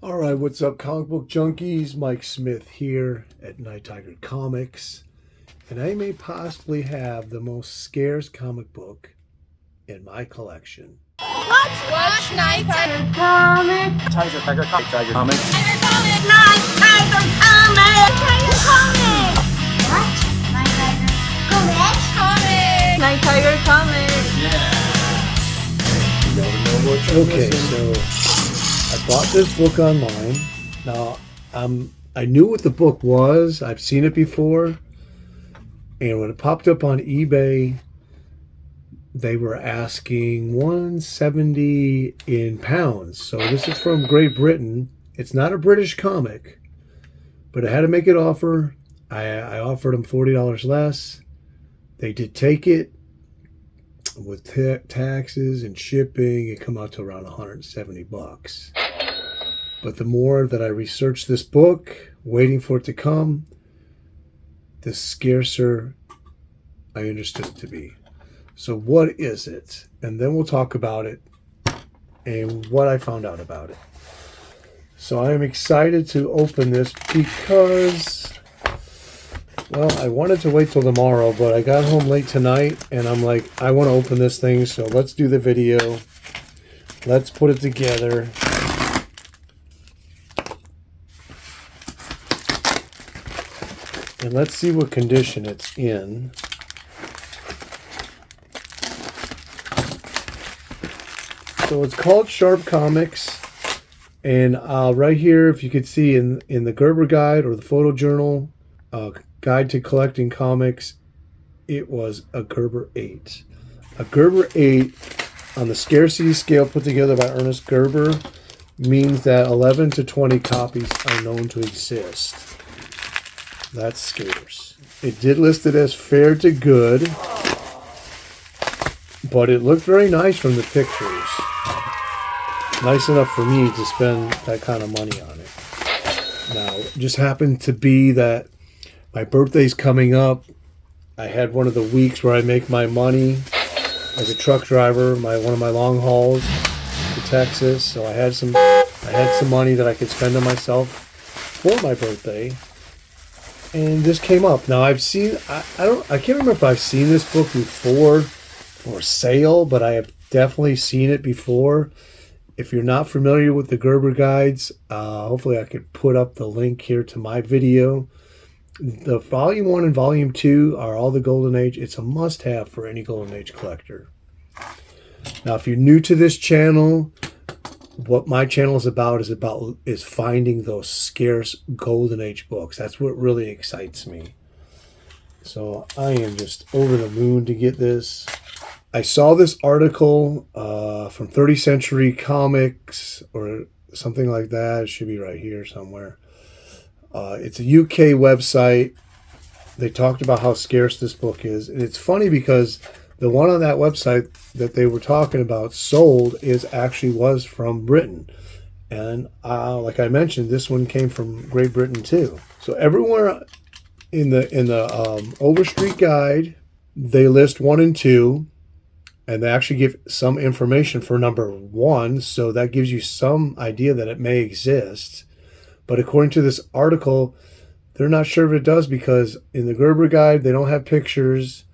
All right, what's up, comic book junkies? Mike Smith here at Nighttiger Comics, and I may possibly have the most scarce comic book in my collection. Watch Nighttiger Comics. Tiger Comics. Tiger Comics. Nighttiger Comics. Nighttiger Comics. What? Nighttiger Comics. Nighttiger Comics. You never know what you're missing. So I bought this book online. Now, I knew what the book was. I've seen it before, and when it popped up on eBay, they were asking $170 in pounds. So this is from Great Britain. It's not a British comic, but I had to make an offer. I offered them $40 less. They did take it. With taxes and shipping, it come out to around $170. But the more that I researched this book, waiting for it to come, the scarcer I understood it to be. So what is it? And then we'll talk about it and what I found out about it. So I am excited to open this because, well, I wanted to wait till tomorrow, but I got home late tonight and I'm like, I want to open this thing, so let's do the video. Let's put it together. And let's see what condition it's in. So it's called Sharp Comics. And right here, if you could see in the Gerber Guide or the Photo Journal, Guide to Collecting Comics, it was a Gerber 8. A Gerber 8 on the scarcity scale put together by Ernest Gerber means that 11 to 20 copies are known to exist. That's scarce. It did list it as fair to good, but it looked very nice from the pictures. Nice enough for me to spend that kind of money on it. Now, it just happened to be that my birthday's coming up. I had one of the weeks where I make my money as a truck driver, one of my long hauls to Texas. So I had some money that I could spend on myself for my birthday. And this came up. Now I've seen I can't remember if I've seen this book before for sale, but I have definitely seen it before. If you're not familiar with the Gerber guides, hopefully I could put up the link here to my video. The Volume 1 and Volume 2 are all the Golden Age. It's a must-have for any Golden Age collector. Now, if you're new to this channel, what my channel is finding those scarce Golden Age books. That's what really excites me. So I am just over the moon to get this. I saw this article from 30th Century Comics or something like that. It should be right here somewhere. It's a UK website. They talked about how scarce this book is. And it's funny because the one on that website that they were talking about sold was from Britain. And like I mentioned, this one came from Great Britain too. So everywhere in the Overstreet Guide, they list 1 and 2. And they actually give some information for number 1. So that gives you some idea that it may exist. But according to this article, they're not sure if it does because in the Gerber Guide, they don't have pictures.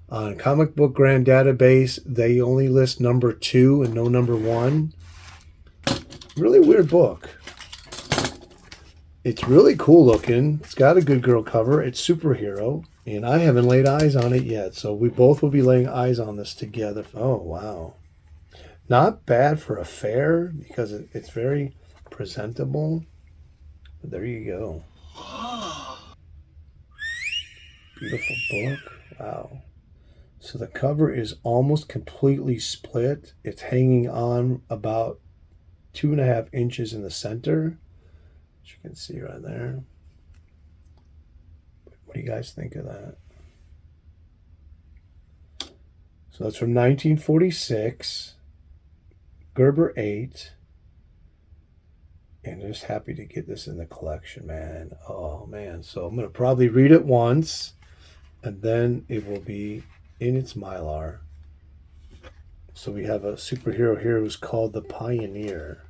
On Comic Book Grand Database, they only list number 2 and no number 1. Really weird book. It's really cool looking. It's got a good girl cover. It's superhero. And I haven't laid eyes on it yet. So we both will be laying eyes on this together. Oh, wow. Not bad for a fair because it's very presentable. But there you go. Beautiful book. Wow. So the cover is almost completely split. It's hanging on about 2.5 inches in the center. As you can see right there. What do you guys think of that? So that's from 1946. Gerber 8. And just happy to get this in the collection, man. Oh, man. So I'm going to probably read it once. And then it will be in its Mylar. So we have a superhero here who's called the Pioneer.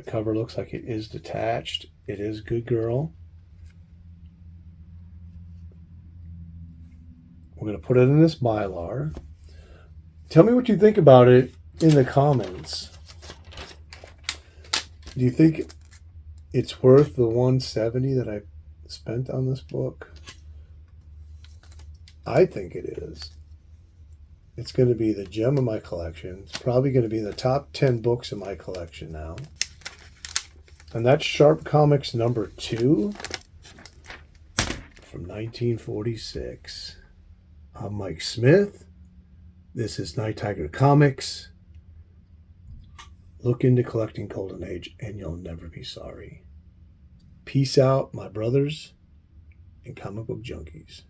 The cover looks like it is detached. It is Good Girl. We're going to put it in this Mylar. Tell me what you think about it in the comments. Do you think it's worth the $170 that I spent on this book? I think it is. It's going to be the gem of my collection. It's probably going to be in the top 10 books in my collection now. And that's Sharp Comics number 2 from 1946. I'm Mike Smith. This is Nighttiger Comics. Look into collecting Golden Age and you'll never be sorry. Peace out, my brothers and comic book junkies.